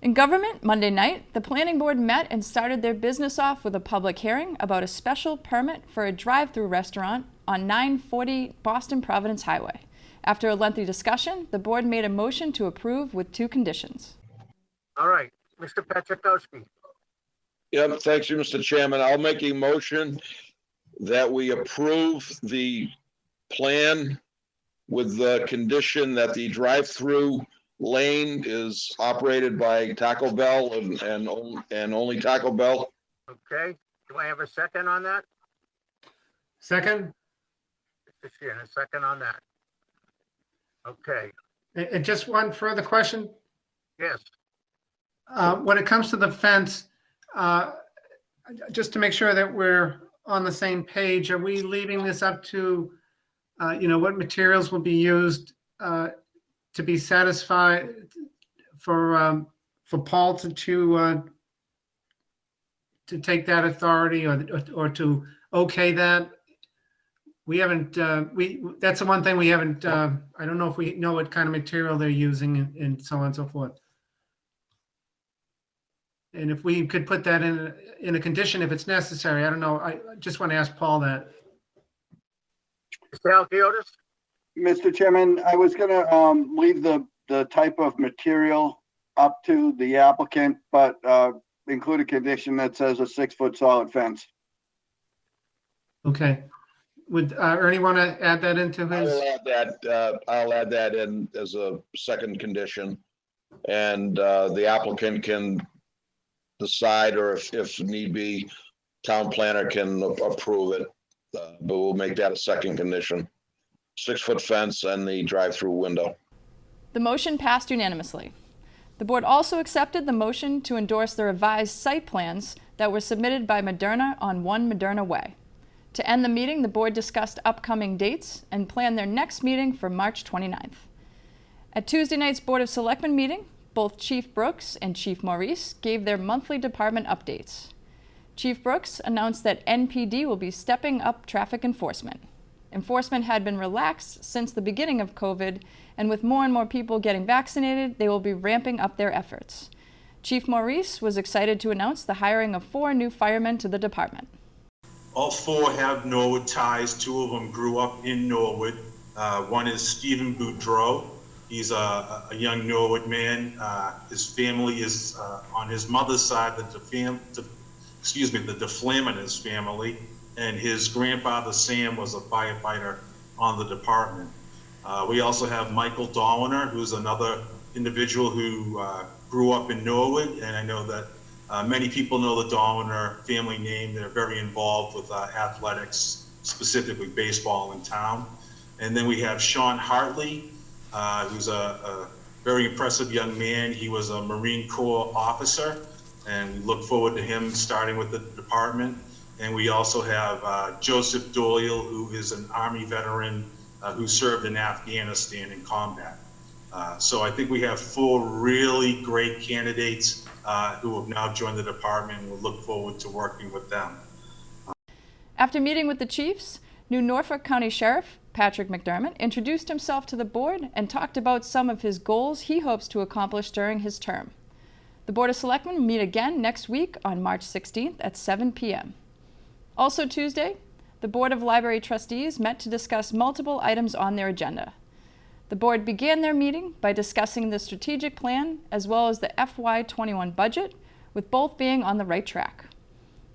In government, Monday night, the planning board met and started their business off with a public hearing about a special permit for a drive-through restaurant on 940 Boston Providence Highway. After a lengthy discussion, the board made a motion to approve with 2 conditions. All right, Mr. Petrikowski. Yep, thanks you, Mr. Chairman. I'll make a motion that we approve the plan with the condition that the drive-through lane is operated by Taco Bell and only Taco Bell. Okay, do I have a second on that? Second. Mr. Sheehan, a second on that. Okay, And just one further question. yes, When it comes to the fence, just to make sure that we're on the same page, are we leaving this up to, what materials will be used to be satisfied for Paul to take that authority or to okay that? We haven't, that's the one thing we haven't, I don't know if we know what kind of material they're using and so on and so forth. And if we could put that in a condition if it's necessary, I don't know. I just want to ask Paul that. Mr. Alkiotis? Mr. Chairman, I was going to leave the type of material up to the applicant, but include a condition that says a 6-foot solid fence. Okay. Would Ernie want to add that into his? I'll add that in as a second condition, and the applicant can decide, or if need be, town planner can approve it. But we'll make that a second condition. 6-foot fence and the drive-through window. The motion passed unanimously. The board also accepted the motion to endorse the revised site plans that were submitted by Moderna on 1 Moderna Way. To end the meeting, the board discussed upcoming dates and planned their next meeting for March 29th. At Tuesday night's Board of Selectmen meeting, both Chief Brooks and Chief Maurice gave their monthly department updates. Chief Brooks announced that NPD will be stepping up traffic enforcement. Enforcement had been relaxed since the beginning of COVID, and with more and more people getting vaccinated, they will be ramping up their efforts. Chief Maurice was excited to announce the hiring of 4 new firemen to the department. All 4 have Norwood ties. 2 of them grew up in Norwood. One is Stephen Boudreau. He's a young Norwood man. His family is on his mother's side, the DeFlaminers family, and his grandfather Sam was a firefighter on the department. We also have Michael Doliner, who's another individual who grew up in Norwood, and I know that many people know the Doliner family name. They're very involved with athletics, specifically baseball in town. And then we have Sean Hartley, who's a very impressive young man. He was a Marine Corps officer, and we look forward to him starting with the department. And we also have Joseph Doyle, who is an Army veteran who served in Afghanistan in combat. So I think we have 4 really great candidates who have now joined the department, and we'll look forward to working with them. After meeting with the chiefs, new Norfolk County Sheriff Patrick McDermott introduced himself to the board and talked about some of his goals he hopes to accomplish during his term. The Board of Selectmen will meet again next week on March 16th at 7 p.m. Also Tuesday, the Board of Library Trustees met to discuss multiple items on their agenda. The board began their meeting by discussing the strategic plan as well as the FY21 budget, with both being on the right track.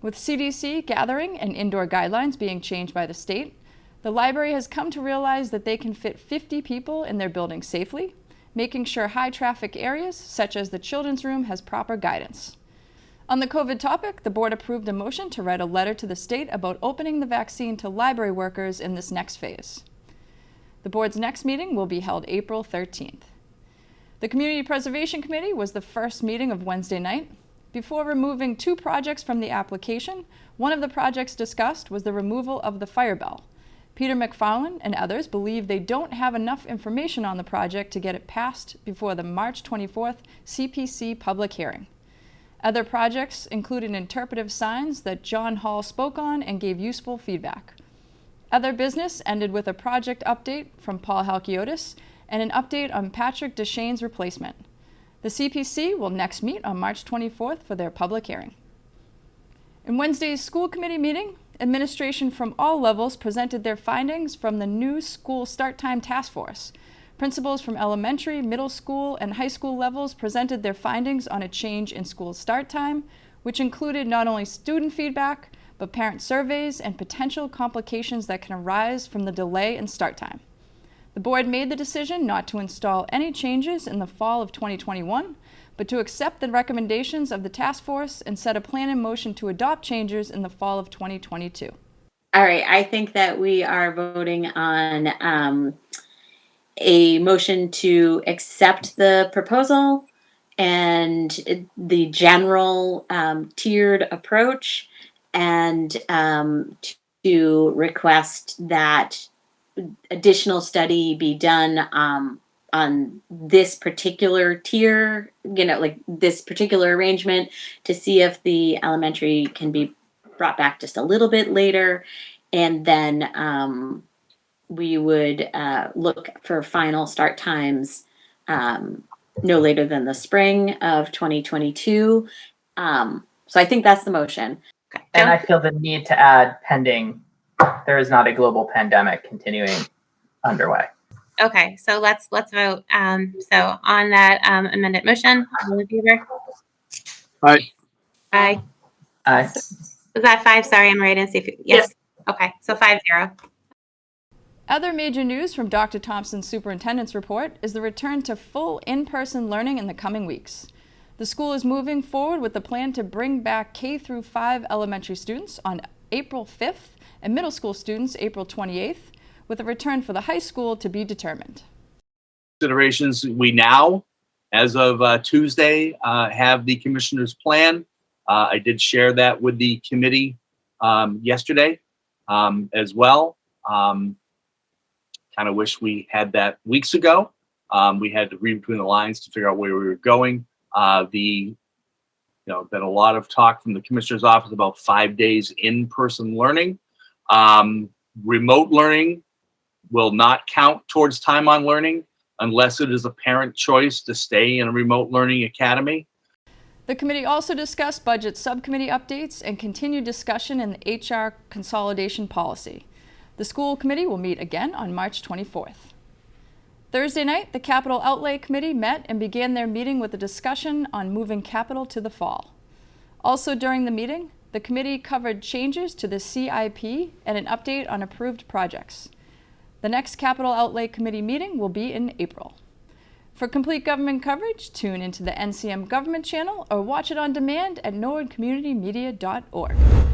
With CDC gathering and indoor guidelines being changed by the state, the library has come to realize that they can fit 50 people in their building safely, making sure high traffic areas such as the children's room has proper guidance. On the COVID topic, the board approved a motion to write a letter to the state about opening the vaccine to library workers in this next phase. The board's next meeting will be held April 13th. The Community Preservation Committee was the first meeting of Wednesday night. Before removing 2 projects from the application, one of the projects discussed was the removal of the fire bell. Peter McFarland and others believe they don't have enough information on the project to get it passed before the March 24th CPC public hearing. Other projects included interpretive signs that John Hall spoke on and gave useful feedback. Other business ended with a project update from Paul Halkiotis and an update on Patrick Deschain's replacement. The CPC will next meet on March 24th for their public hearing. In Wednesday's school committee meeting, administration from all levels presented their findings from the new school start time task force. Principals from elementary, middle school, and high school levels presented their findings on a change in school start time, which included not only student feedback, but parent surveys and potential complications that can arise from the delay in start time. The board made the decision not to install any changes in the fall of 2021, but to accept the recommendations of the task force and set a plan in motion to adopt changes in the fall of 2022. All right, I think that we are voting on a motion to accept the proposal and the general tiered approach, and to request that additional study be done on this particular tier, like this particular arrangement, to see if the elementary can be brought back just a little bit later. And then we would look for final start times no later than the spring of 2022. So I think that's the motion. And I feel the need to add pending there is not a global pandemic continuing underway. Okay, so let's vote. So on that amended motion, all in favor? Aye. Aye. Aye. Was that 5? Sorry, I'm writing. See if yes. Yes. Okay, so 5-0. Other major news from Dr. Thompson's superintendent's report is the return to full in-person learning in the coming weeks. The school is moving forward with the plan to bring back K-5 elementary students on April 5th and middle school students April 28th, with a return for the high school to be determined. Considerations, we now, as of Tuesday, have the commissioner's plan. I did share that with the committee yesterday as well. Kind of wish we had that weeks ago. We had to read between the lines to figure out where we were going. Been a lot of talk from the commissioner's office about 5 days in-person learning. Remote learning will not count towards time on learning unless it is a parent choice to stay in a remote learning academy. The committee also discussed budget subcommittee updates and continued discussion in the HR consolidation policy. The school committee will meet again on March 24th. Thursday night, the Capital Outlay Committee met and began their meeting with a discussion on moving capital to the fall. Also during the meeting, the committee covered changes to the CIP and an update on approved projects. The next Capital Outlay Committee meeting will be in April. For complete government coverage, tune into the NCM Government channel or watch it on demand at norwoodcommunitymedia.org.